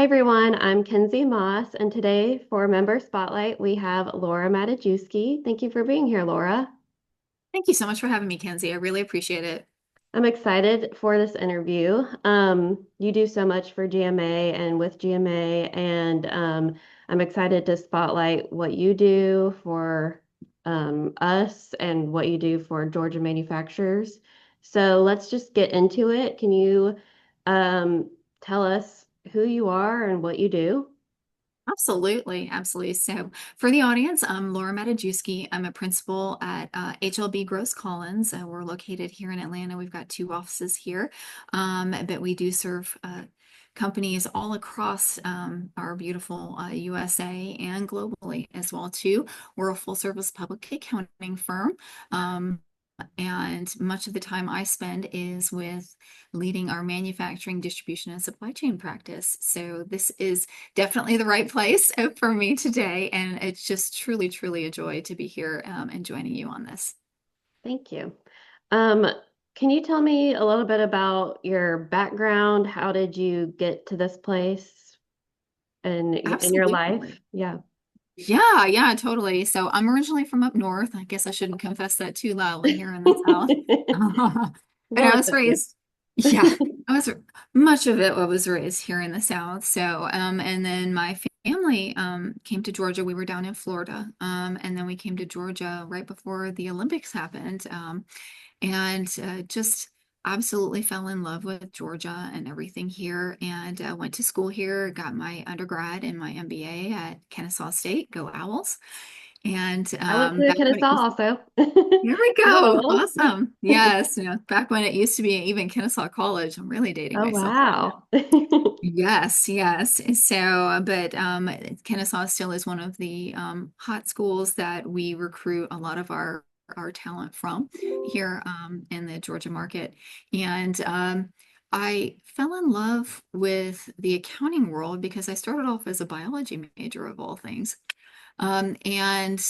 everyone, I'm Kenzie Moss, and today for Member Spotlight, we have Laura Madajewski. Thank you for being here, Laura. Thank you so much for having me, Kenzie. I really appreciate it. I'm excited for this interview. You do so much for GMA and with GMA, and I'm excited to spotlight what you do for us and what you do for Georgia manufacturers. So let's just get into it. Can you tell us who you are and what you do? Absolutely, absolutely. So, for the audience, I'm Laura Madajewski. I'm a principal at HLB Gross Collins. We're located here in Atlanta. We've got two offices here, but we do serve companies all across our beautiful USA and globally as well too. We're a full service public accounting firm. And much of the time I spend is with leading our manufacturing, distribution, and supply chain practice. So this is definitely the right place for me today. And it's just truly, truly a joy to be here and joining you on this. Thank you. Um, can you tell me a little bit about your background? How did you get to this place in your life? Absolutely. Yeah. Yeah, yeah, totally. So I'm originally from up north. I guess I shouldn't confess that too loudly here in the South. But Well I was accepted. raised, yeah, I was much of it I was raised here in the South. So, and then my family came to Georgia. We were down in Florida. And then we came to Georgia right before the Olympics happened. And just absolutely fell in love with Georgia and everything here, and went to school here, got my undergrad and my MBA at Kennesaw State. Go Owls! And I went to back when Kennesaw it used, also. here we Go go, Owls. awesome, yes, back when it used to be even Kennesaw College. I'm really dating Oh myself right now. wow. Yes, yes. So, but Kennesaw still is one of the hot schools that we recruit a lot of our talent from here in the Georgia market. And I fell in love with the accounting world because I started off as a biology major of all things, and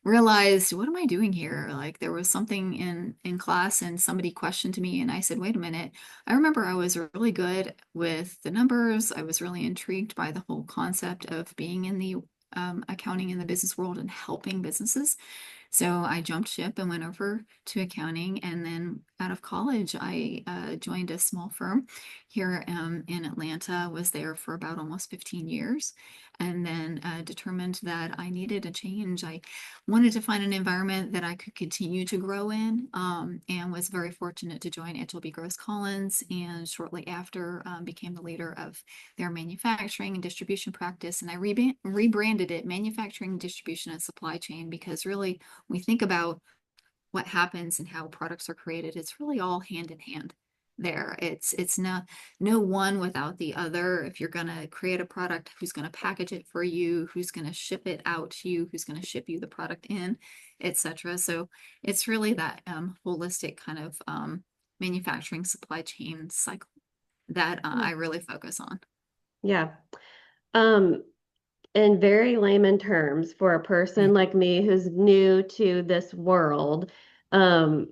realized, what am I doing here? Like there was something in class and somebody questioned me and I said, wait a minute. I remember I was really good with the numbers. I was really intrigued by the whole concept of being in the accounting in the business world and helping businesses. So I jumped ship and went over to accounting. And then out of college, I joined a small firm here in Atlanta, was there for about almost 15 years, and then determined that I needed a change. I wanted to find an environment that I could continue to grow in, and was very fortunate to join HLB Gross Collins, and shortly after became the leader of their manufacturing and distribution practice. And I rebranded it Manufacturing, Distribution, and Supply Chain, because really we think about what happens and how products are created, it's really all hand in hand there. It's not no one without the other. If you're going to create a product, who's going to package it for you, who's going to ship it out to you, who's going to ship you the product in, etc. So it's really that holistic kind of manufacturing supply chain cycle that I really focus on. Yeah. Um, in very layman terms, for a person like me who's new to this world, um,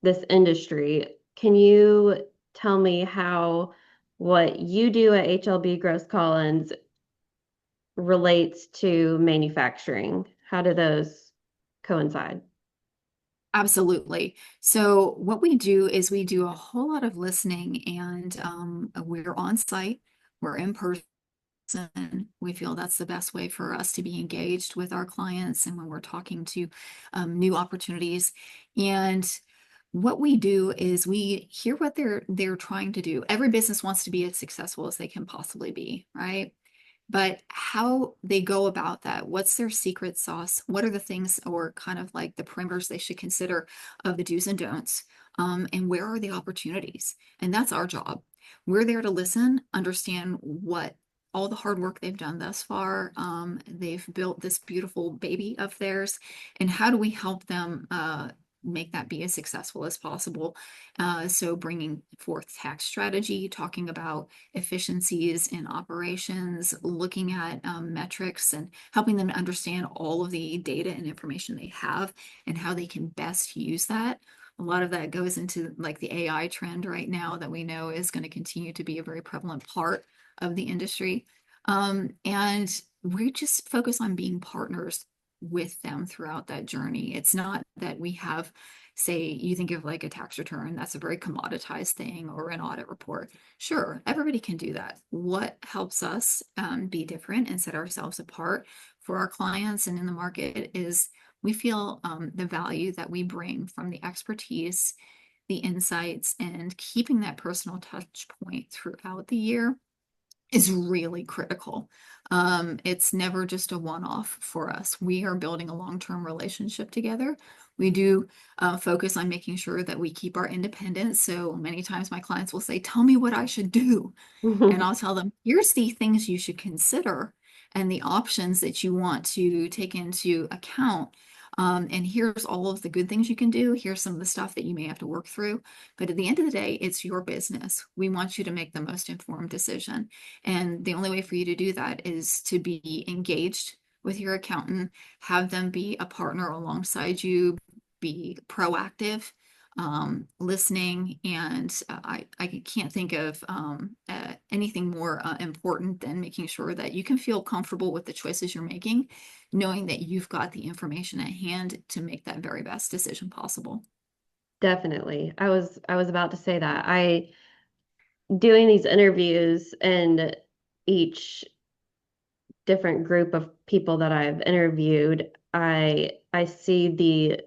this industry, can you tell me how what you do at HLB Gross Collins relates to manufacturing? How do those coincide? Absolutely. So what we do is we do a whole lot of listening, and we're on site, we're in person. We feel that's the best way for us to be engaged with our clients and when we're talking to new opportunities. And what we do is we hear what they're trying to do. Every business wants to be as successful as they can possibly be, right? But how they go about that, what's their secret sauce? What are the things, or kind of like the parameters they should consider of the do's and don'ts? And where are the opportunities? And that's our job. We're there to listen, understand what all the hard work they've done thus far. They've built this beautiful baby of theirs, and how do we help them make that be as successful as possible? So bringing forth tax strategy, talking about efficiencies in operations, looking at metrics and helping them to understand all of the data and information they have and how they can best use that. A lot of that goes into like the AI trend right now that we know is going to continue to be a very prevalent part of the industry. And we just focus on being partners with them throughout that journey. It's not that we have, say, you think of like a tax return, that's a very commoditized thing, or an audit report. Sure, everybody can do that. What helps us be different and set ourselves apart for our clients and in the market is we feel the value that we bring from the expertise, the insights, and keeping that personal touch point throughout the year is really critical. It's never just a one-off for us. We are building a long-term relationship together. We do focus on making sure that we keep our independence. So many times my clients will say, "Tell me what I should do." And I'll tell them, here's the things you should consider and the options that you want to take into account. And here's all of the good things you can do. Here's some of the stuff that you may have to work through. But at the end of the day, it's your business. We want you to make the most informed decision. And the only way for you to do that is to be engaged with your accountant, have them be a partner alongside you, be proactive, listening, and I can't think of anything more important than making sure that you can feel comfortable with the choices you're making, knowing that you've got the information at hand to make that very best decision possible. Definitely. I was about to say that. I doing these interviews and each different group of people that I've interviewed, I see the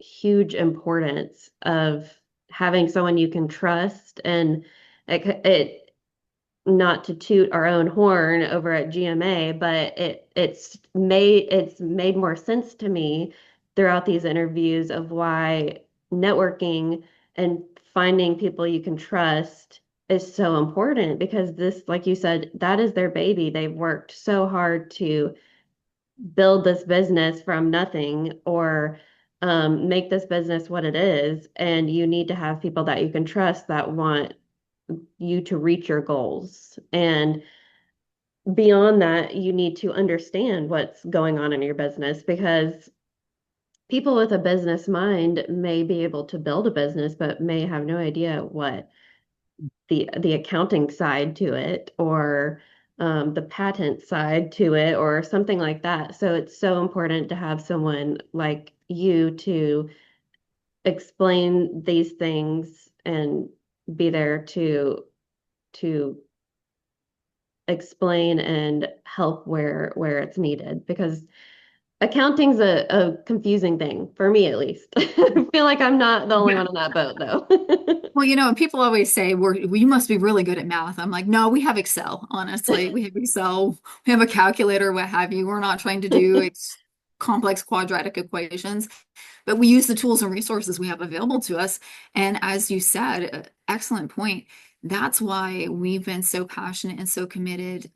huge importance of having someone you can trust, and it not to toot our own horn over at GMA, but it's made more sense to me throughout these interviews of why networking and finding people you can trust is so important, because this, like you said, that is their baby. They've worked so hard to build this business from nothing, or make this business what it is, and you need to have people that you can trust that want you to reach your goals. And beyond that, you need to understand what's going on in your business, because people with a business mind may be able to build a business, but may have no idea what the accounting side to it, or the patent side to it, or something like that. So it's so important to have someone like you to explain these things and be there to explain and help where it's needed, because accounting's a confusing thing for me, at least. I feel like I'm not the only Yeah. one on that boat though. Well, people always say we must be really good at math. I'm like, no, we have Excel, honestly. We have Excel, we have a calculator, what have you. We're not trying to do complex quadratic equations, but we use the tools and resources we have available to us. And as you said, excellent point. That's why we've been so passionate and so committed to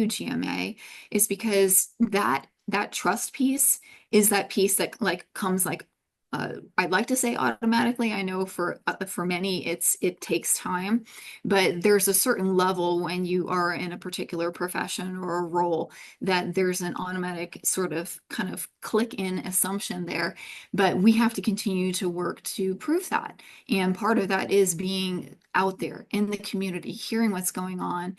GMA, is because that trust piece is that piece that like comes like I'd like to say automatically. I know for many it takes time, but there's a certain level when you are in a particular profession or a role that there's an automatic sort of kind of click in assumption there. But we have to continue to work to prove that. And part of that is being out there in the community, hearing what's going on,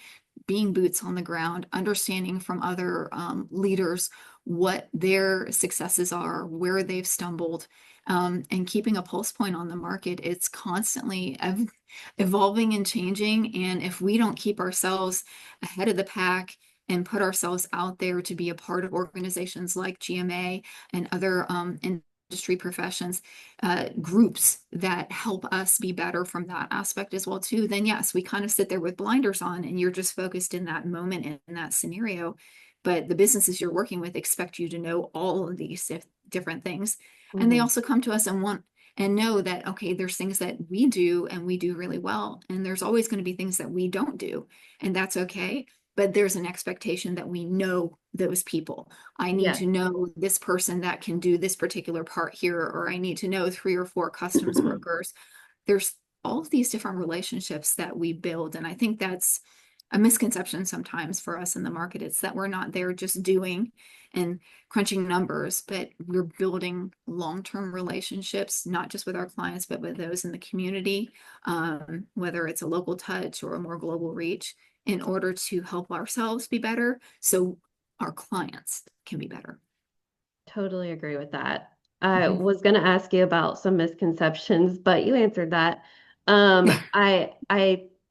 being boots on the ground, understanding from other leaders what their successes are, where they've stumbled, and keeping a pulse point on the market. It's constantly evolving and changing. And if we don't keep ourselves ahead of the pack and put ourselves out there to be a part of organizations like GMA and other industry professions, groups that help us be better from that aspect as well too, then yes, we kind of sit there with blinders on and you're just focused in that moment in that scenario. But the businesses you're working with expect you to know all of these different things. And they Mhm. also come to us and want and know that, okay, there's things that we do and we do really well. And there's always going to be things that we don't do. And that's okay. But there's an expectation that we know those people. I need Yeah. to know this person that can do this particular part here, or I need to know 3 or 4 customs brokers. There's all of these different relationships that we build. And I think that's a misconception sometimes for us in the market. It's that we're not there just doing and crunching numbers, but we're building long-term relationships, not just with our clients, but with those in the community, whether it's a local touch or a more global reach, in order to help ourselves be better so our clients can be better. Totally agree with that. I Mhm. was going to ask you about some misconceptions, but you answered that.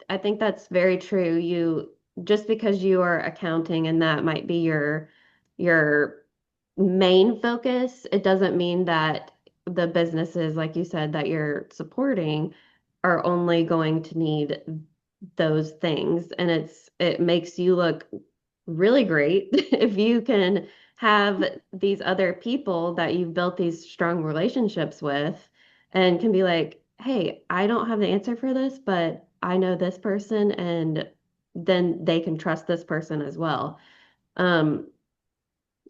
I think that's very true. You just because you are accounting and that might be your main focus, it doesn't mean that the businesses, like you said, that you're supporting are only going to need those things. And it makes you look really great if you can have these other people that you've built these strong relationships with and can be like, hey, I don't have the answer for this, but I know this person, and then they can trust this person as well. Um,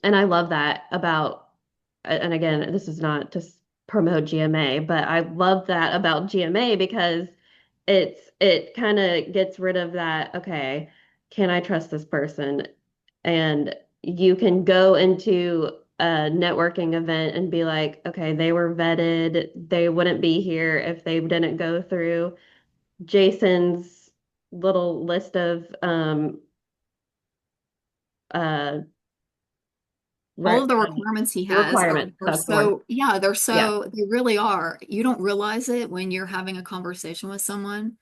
and I love that about, and again, this is not to promote GMA, but I love that about GMA because it kind of gets rid of that, okay, can I trust this person? And you can go into a networking event and be like, okay, they were vetted. They wouldn't be here if they didn't go through Jason's little list of uh, All re of the requirements he has requirements. are That's the one. so, yeah, they're Yeah. so, they really are. You don't realize it when you're having a conversation with someone,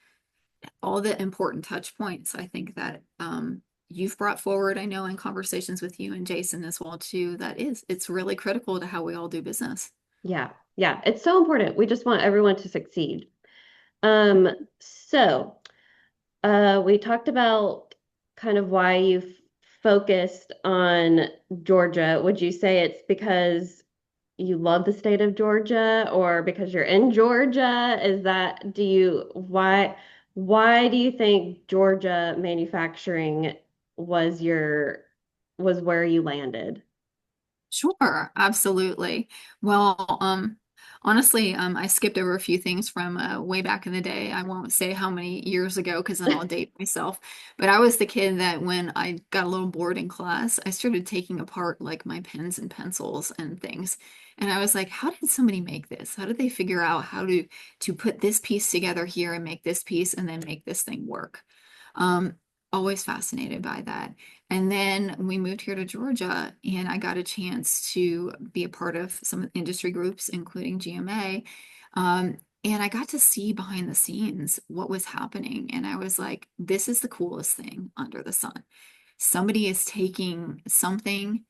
all the important touch points, I think that you've brought forward, I know in conversations with you and Jason as well too, it's really critical to how we all do business. Yeah. Yeah. It's so important. We just want everyone to succeed. So we talked about kind of why you focused on Georgia. Would you say it's because you love the state of Georgia or because you're in Georgia? Is that, why do you think Georgia manufacturing was was where you landed? Sure, absolutely. Well, honestly, I skipped over a few things from way back in the day. I won't say how many years ago because then I'll date myself. But I was the kid that when I got a little bored in class, I started taking apart like my pens and pencils and things. And I was like, how did somebody make this? How did they figure out how to put this piece together here and make this piece and then make this thing work? Um, Always fascinated by that. And then we moved here to Georgia, and I got a chance to be a part of some industry groups, including GMA. And I got to see behind the scenes what was happening. And I was like, this is the coolest thing under the sun. Somebody is taking something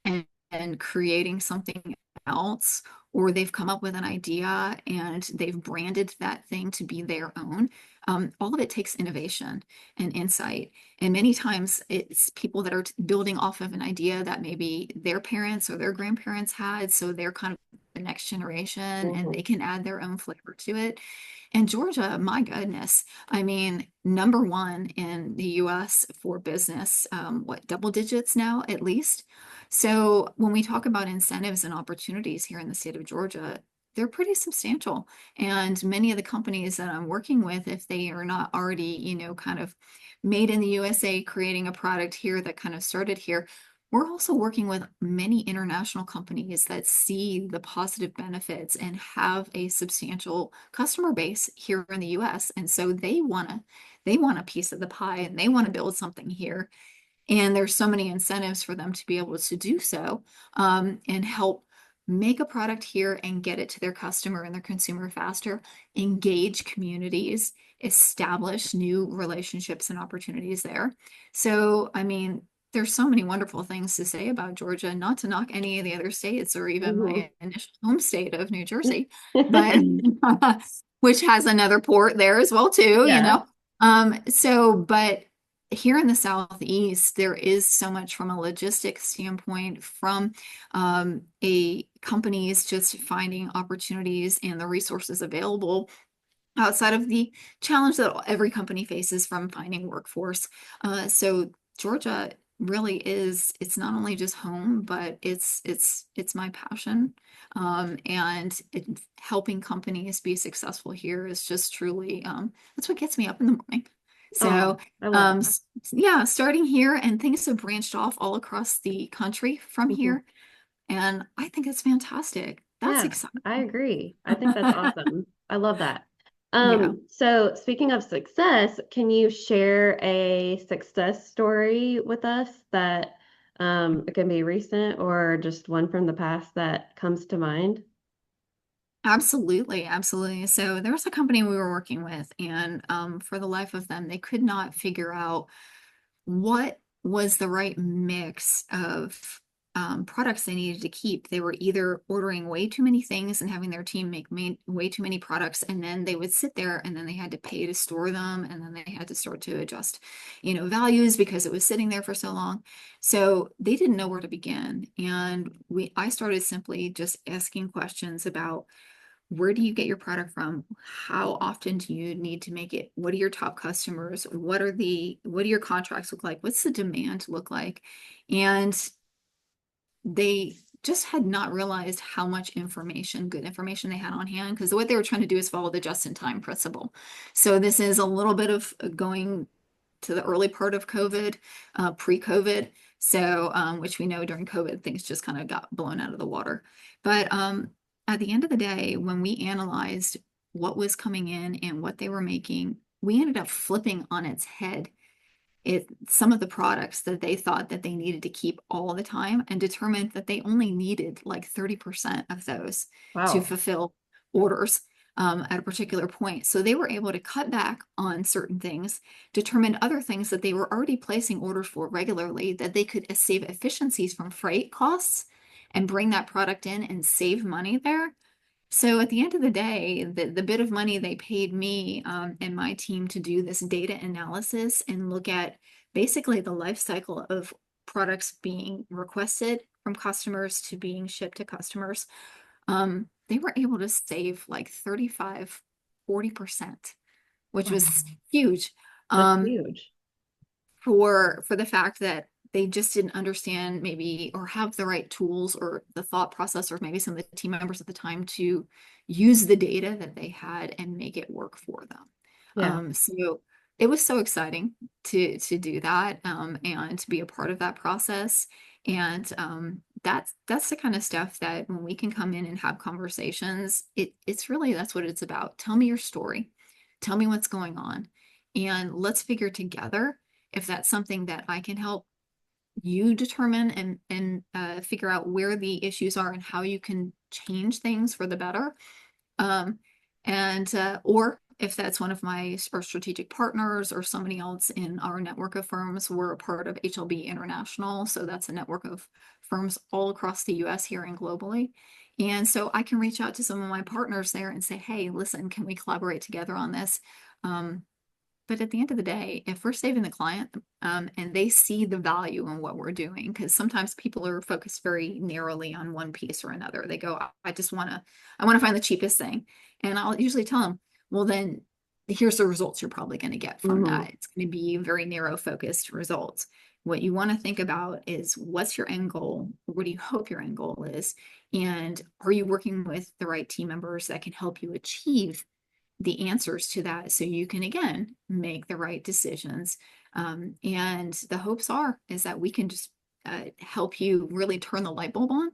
and creating something else, or they've come up with an idea and they've branded that thing to be their own. All of it takes innovation and insight. And many times it's people that are building off of an idea that maybe their parents or their grandparents had. So they're kind of the next generation and they Mhm. can add their own flavor to it. And Georgia, my goodness, I mean, number one in the US for business, what, double digits now at least? So when we talk about incentives and opportunities here in the state of Georgia, they're pretty substantial. And many of the companies that I'm working with, if they are not already, kind of made in the USA, creating a product here that kind of started here, we're also working with many international companies that see the positive benefits and have a substantial customer base here in the US. And so they want a piece of the pie and they want to build something here. And there's so many incentives for them to be able to do so, and help make a product here and get it to their customer and their consumer faster, engage communities, establish new relationships and opportunities there. So, I mean, there's so many wonderful things to say about Georgia, not to knock any of the other states or even Mhm. my initial home state of New Jersey, but which has another port there as well too, you Yeah. know. But here in the Southeast, there is so much from a logistics standpoint, from a companies just finding opportunities and the resources available outside of the challenge that every company faces from finding workforce. So Georgia really is, it's not only just home, but it's my passion. Helping companies be successful here is just truly, that's what gets me up in the morning. Oh, So, I love um, that. s- yeah, starting here and things have branched off all across the country from Mhm. here. And I think it's fantastic. That's Yeah, exciting. I agree. I think that's awesome. I love that. Yeah. So speaking of success, can you share a success story with us that it can be recent or just one from the past that comes to mind? Absolutely, absolutely. So there was a company we were working with, and for the life of them, they could not figure out what was the right mix of products they needed to keep. They were either ordering way too many things and having their team make way too many products, and then they would sit there and then they had to pay to store them, and then they had to start to adjust, values because it was sitting there for so long. So they didn't know where to begin. And I started simply just asking questions about where do you get your product from? How often do you need to make it? What are your top customers? What do your contracts look like? What's the demand look like? And they just had not realized how much good information they had on hand, because what they were trying to do is follow the just-in-time principle. So this is a little bit of going to the early part of COVID, pre-COVID. So, which we know during COVID, things just kind of got blown out of the water. But at the end of the day, when we analyzed what was coming in and what they were making, we ended up flipping on its head some of the products that they thought that they needed to keep all the time, and determined that they only needed like 30% of those to Wow. fulfill orders at a particular point. So they were able to cut back on certain things, determine other things that they were already placing orders for regularly, that they could save efficiencies from freight costs and bring that product in and save money there. So at the end of the day, the bit of money they paid me and my team to do this data analysis and look at basically the life cycle of products being requested from customers to being shipped to customers, they were able to save like 35, 40%, which Wow. was huge. That's Um, huge. for the fact that they just didn't understand maybe or have the right tools or the thought process, or maybe some of the team members at the time, to use the data that they had and make it work for them. Yeah. So it was so exciting to do that, and to be a part of that process. And that's the kind of stuff that when we can come in and have conversations, it's really, that's what it's about. Tell me your story. Tell me what's going on. And let's figure together if that's something that I can help you determine and figure out where the issues are and how you can change things for the better. Um, and or if that's one of my our strategic partners or somebody else in our network of firms. We're a part of HLB International, so that's a network of firms all across the US here and globally. And so I can reach out to some of my partners there and say, hey, listen, can we collaborate together on this? Um, but at the end of the day, if we're saving the client, and they see the value in what we're doing, because sometimes people are focused very narrowly on one piece or another. They go, I want to find the cheapest thing. And I'll usually tell them, well, then here's the results you're probably going to get from Hmm. that. It's going to be very narrow focused results. What you want to think about is, what's your end goal? What do you hope your end goal is? And are you working with the right team members that can help you achieve the answers to that, so you can again make the right decisions? And the hopes are is that we can just help you really turn the light bulb on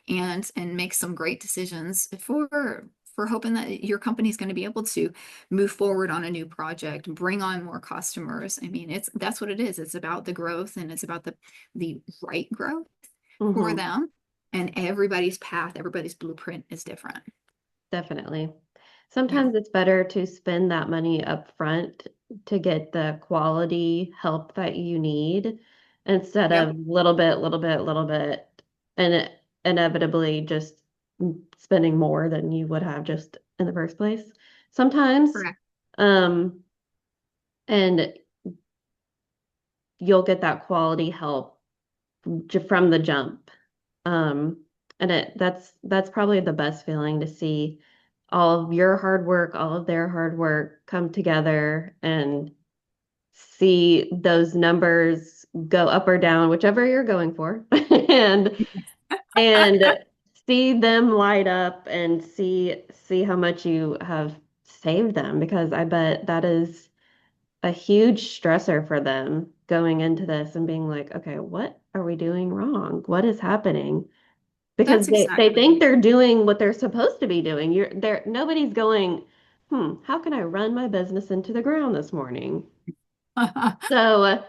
and make some great decisions for hoping that your company is going to be able to move forward on a new project, bring on more customers. I mean, that's what it is. It's about the growth, and it's about the right growth for Hmm. them. And everybody's path, everybody's blueprint is different. Definitely. Yeah. Sometimes it's better to spend that money up front to get the quality help that you need instead Yep. of little bit, and inevitably just spending more than you would have just in the first place. Sometimes, Correct. um, and you'll get that quality help from the jump. Um, and that's probably the best feeling to see all of your hard work, all of their hard work come together and see those numbers go up or down, whichever you're going for, and see them light up and see how much you have saved them because I bet that is a huge stressor for them going into this and being like, okay, what are we doing wrong? What is happening? Because That's they think exactly. they're doing what they're supposed to be doing. Nobody's going, how can I run my business into the ground this morning? So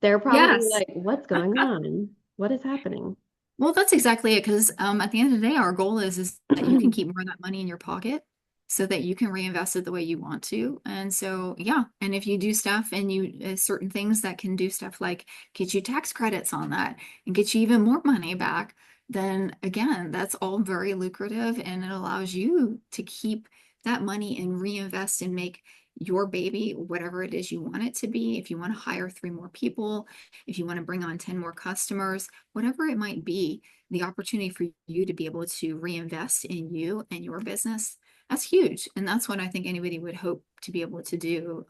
they're probably Yes. like, what's going on? What is happening? Well, that's exactly it. Because at the end of the day, our goal is that you can keep more of that money in your pocket so that you can reinvest it the way you want to. And so, yeah. And if you do stuff and you certain things that can do stuff like get you tax credits on that and get you even more money back, then again, that's all very lucrative and it allows you to keep that money and reinvest and make your baby whatever it is you want it to be. If you want to hire 3 more people, if you want to bring on 10 more customers, whatever it might be, the opportunity for you to be able to reinvest in you and your business, that's huge. And that's what I think anybody would hope to be able to do.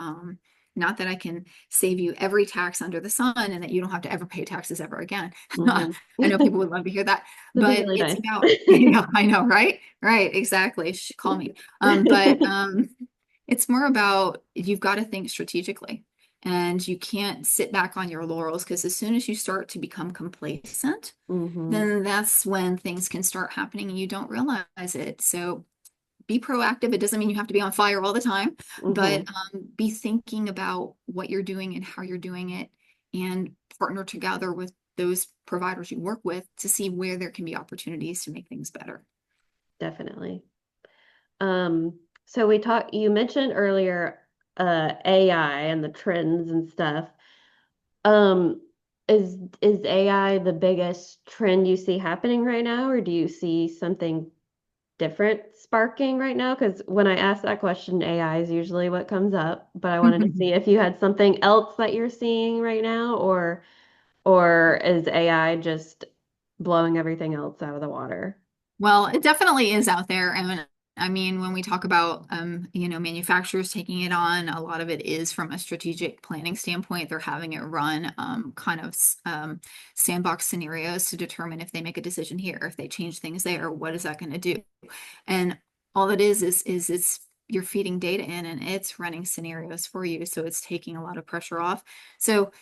Not that I can save you every tax under the sun and that you don't have to ever pay taxes ever again. I Hmm. know people would love to hear that, That'd be but really it's nice. about, yeah, I know, right? Right, exactly. Call me. But it's more about you've got to think strategically. And you can't sit back on your laurels because as soon as you start to become complacent, Hmm. then that's when things can start happening and you don't realize it. So be proactive. It doesn't mean you have to be on fire all the time, but Hmm. be thinking about what you're doing and how you're doing it and partner together with those providers you work with to see where there can be opportunities to make things better. Definitely. So you mentioned earlier AI and the trends and stuff. Um, is AI the biggest trend you see happening right now, or do you see something different sparking right now? Because when I ask that question, AI is usually what comes up, but I wanted to see if you had something else that you're seeing right now, or is AI just blowing everything else out of the water? Well, it definitely is out there. And I mean, when we talk about, manufacturers taking it on, a lot of it is from a strategic planning standpoint. They're having it run kind of sandbox scenarios to determine if they make a decision here, if they change things there, what is that going to do? And all it is it's you're feeding data in and it's running scenarios for you. So it's taking a lot of pressure off. So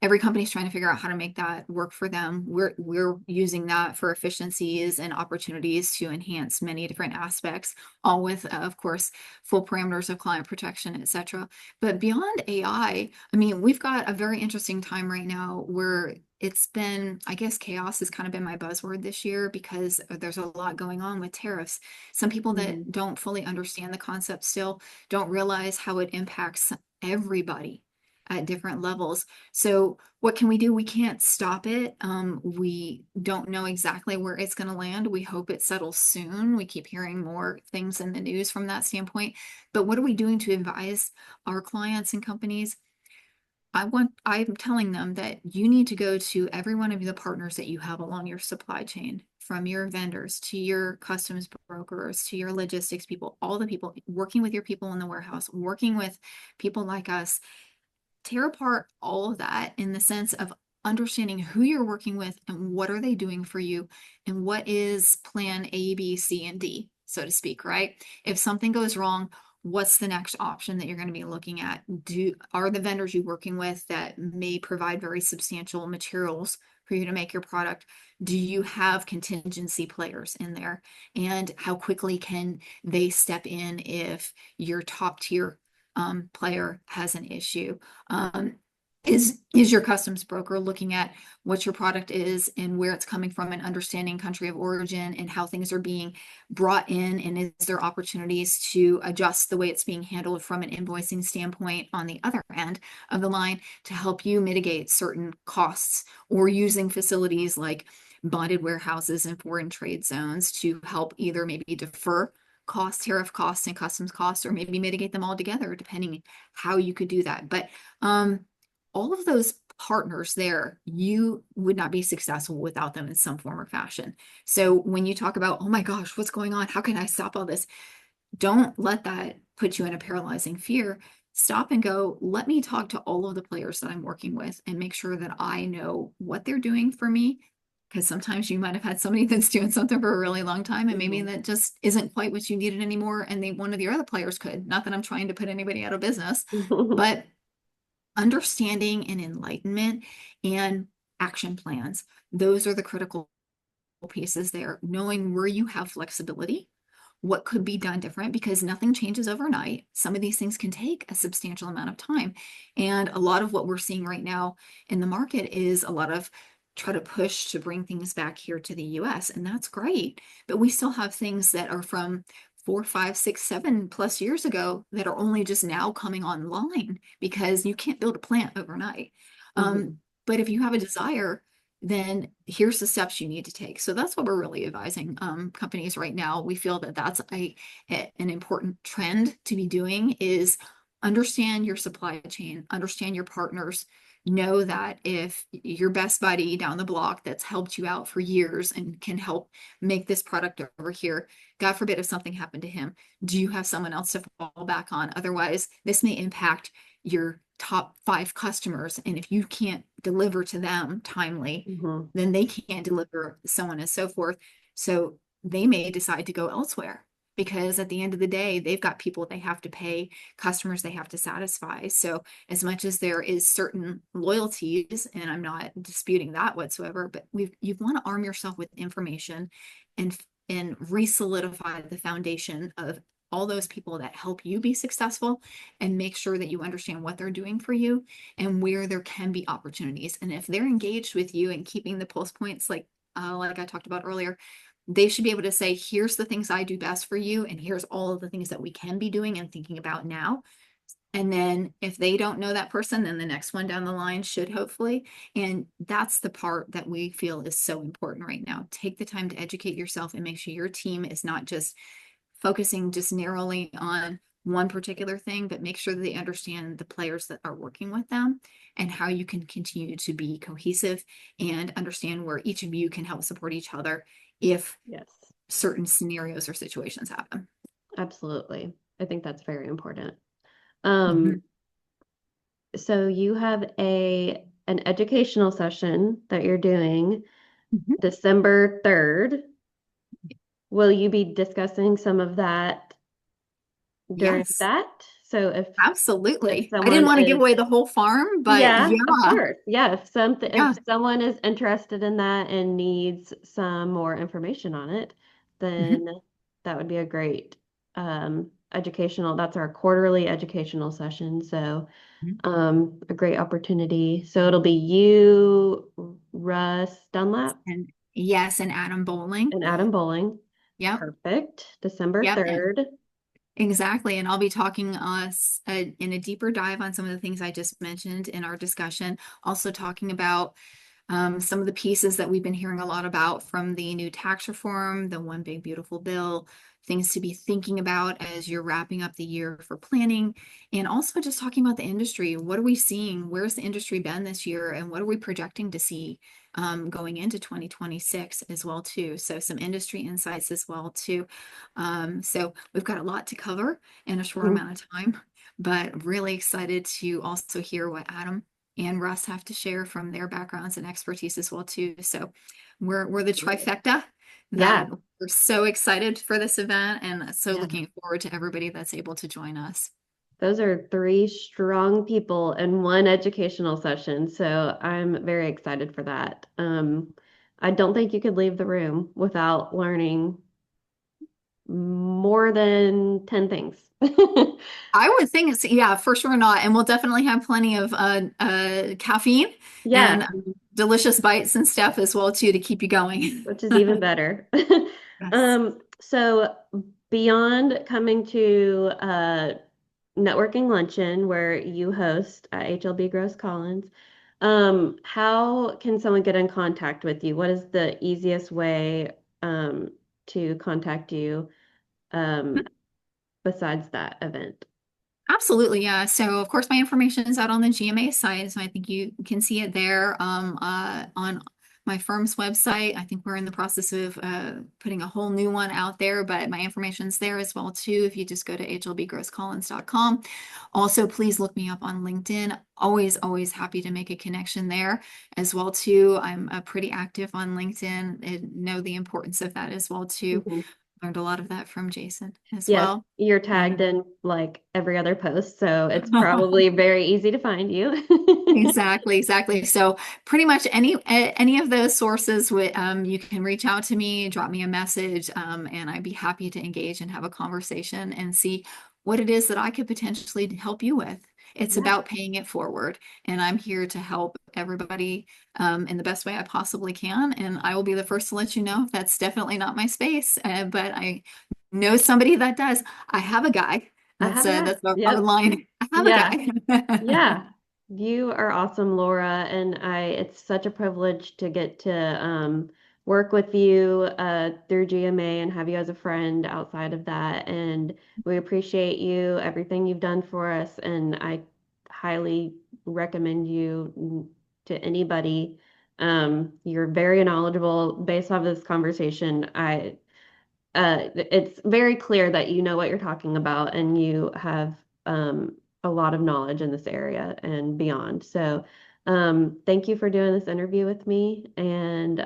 every company's trying to figure out how to make that work for them. We're using that for efficiencies and opportunities to enhance many different aspects, all with, of course, full parameters of client protection, et cetera. But beyond I mean, we've got a very interesting time right now where it's been, I guess, chaos has kind of been my buzzword this year because there's a lot going on with tariffs. Some people Hmm. that don't fully understand the concept still don't realize how it impacts everybody at different levels. So what can we do? We can't stop it. We don't know exactly where it's going to land. We hope it settles soon. We keep hearing more things in the news from that standpoint. But what are we doing to advise our clients and companies? I'm telling them that you need to go to every one of the partners that you have along your supply chain, from your vendors to your customs brokers to your logistics people, all the people working with your people in the warehouse, working with people like us, tear apart all of that in the sense of understanding who you're working with and what are they doing for you and what is plan A, B, C, and D, so to speak, right? If something goes wrong, what's the next option that you're going to be looking at? Are the vendors you're working with that may provide very substantial materials for you to make your product? Do you have contingency players in there? And how quickly can they step in if your top tier player has an issue? Um, is your customs broker looking at what your product is and where it's coming from and understanding country of origin and how things are being brought in, and is there opportunities to adjust the way it's being handled from an invoicing standpoint on the other end of the line to help you mitigate certain costs, or using facilities like bonded warehouses and foreign trade zones to help either maybe defer tariff costs and customs costs, or maybe mitigate them all together, depending how you could do that. But all of those partners there, you would not be successful without them in some form or fashion. So when you talk about, oh my gosh, what's going on? How can I stop all this? Don't let that put you in a paralyzing fear. Stop and go, let me talk to all of the players that I'm working with and make sure that I know what they're doing for me. Because sometimes you might have had somebody that's doing something for a really long time, and maybe Hmm. that just isn't quite what you needed anymore. And one of the other players could. Not that I'm trying to put anybody out of business, but understanding and enlightenment and action plans. Those are the critical pieces there, knowing where you have flexibility, what could be done different, because nothing changes overnight. Some of these things can take a substantial amount of time. And a lot of what we're seeing right now in the market is a lot of try to push to bring things back here to the US. And that's great. But we still have things that are from 4, 5, 6, 7+ years ago that are only just now coming online because you can't build a plant overnight. Mhm. But if you have a desire, then here's the steps you need to take. So that's what we're really advising companies right now. We feel that that's an important trend to be doing is understand your supply chain, understand your partners, know that if your best buddy down the block that's helped you out for years and can help make this product over here, God forbid if something happened to him, do you have someone else to fall back on? Otherwise, this may impact your top 5 customers. And if you can't deliver to them timely, Mhm. then they can't deliver, so on and so forth. So they may decide to go elsewhere because at the end of the day, they've got people they have to pay, customers they have to satisfy. So as much as there is certain loyalties, and I'm not disputing that whatsoever, but you want to arm yourself with information and re-solidify the foundation of all those people that help you be successful and make sure that you understand what they're doing for you and where there can be opportunities. And if they're engaged with you and keeping the pulse points, like I talked about earlier, they should be able to say, here's the things I do best for you, and here's all of the things that we can be doing and thinking about now. And then if they don't know that person, then the next one down the line should hopefully. And that's the part that we feel is so important right now. Take the time to educate yourself and make sure your team is not just focusing just narrowly on one particular thing, but make sure that they understand the players that are working with them and how you can continue to be cohesive and understand where each of you can help support each other if Yes, certain scenarios or situations happen. absolutely. I think that's very important. Mhm. Um, so you have an educational session that you're doing Mhm. December 3rd. Will you be discussing some of that during Yes, that? So if absolutely. I didn't someone want to give is, away the whole farm, but yeah, of yeah, course. Yeah, if yeah. someone is interested in that and needs some more information on it, Mhm. then that would be a great educational, that's our quarterly educational session. So a great opportunity. So it'll be you, Russ Dunlap, And yes, and Adam Bowling. and Adam Bowling. Yep. Perfect. December Yep. 3rd. Exactly. And I'll be talking us in a deeper dive on some of the things I just mentioned in our discussion. Also talking about some of the pieces that we've been hearing a lot about from the new tax reform, the one big beautiful bill, things to be thinking about as you're wrapping up the year for planning, and also just talking about the industry. What are we seeing? Where's the industry been this year, and what are we projecting to see going into 2026 as well too? So some industry insights as well too. So we've got a lot to cover in a short Mhm. amount of time, but really excited to also hear what Adam and Russ have to share from their backgrounds and expertise as well too. So we're the trifecta Yeah, that we're so excited for this event and so yeah. looking forward to everybody that's able to join us. Those are three strong people in one educational session. So I'm very excited for that. I don't think you could leave the room without learning more than 10 things. I would think it's, yeah, for sure not. And we'll definitely have plenty of caffeine and Yeah, delicious bites and stuff as well too to keep you going. which is even better. Yes. So beyond coming to networking luncheon where you host at HLB Gross Collins, how can someone get in contact with you? What is the easiest way to contact you besides that event? Absolutely, yeah. So of course my information is out on the GMA site, so I think you can see it there on my firm's website. I think we're in the process of putting a whole new one out there, but my information's there as well too if you just go to hlbgrosscollins.com. Also, please look me up on LinkedIn. Always happy to make a connection there as well too. I'm pretty active on LinkedIn and know the importance of that as well too. Mhm. Learned a lot of that from Jason as Yes, well. you're Yeah. tagged in like every other post, so it's probably very easy to find you. Exactly, exactly. So pretty much any of those sources, you can reach out to me, drop me a message, and I'd be happy to engage and have a conversation and see what it is that I could potentially help you with. It's Yeah, about paying it forward, and I'm here to help everybody in the best way I possibly can. And I will be the first to let you know if that's definitely not my space, but I know somebody that does. I have a guy. I have a guy. That's our Yep. line. I have a Yeah. guy. Yeah, you are awesome, Laura, and it's such a privilege to get to work with you through GMA and have you as a friend outside of that. And we appreciate you, everything you've done for us, and I highly recommend you to anybody. You're very knowledgeable. Based off of this conversation, it's very clear that you know what you're talking about and you have a lot of knowledge in this area and beyond. So, thank you for doing this interview with me. And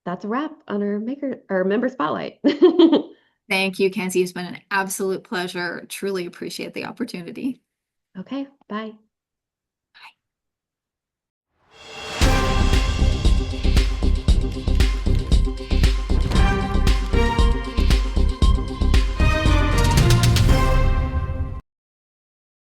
that's a wrap on our maker our member spotlight. Thank you, Kenzie. It's been an absolute pleasure. Truly appreciate the opportunity. Okay, bye.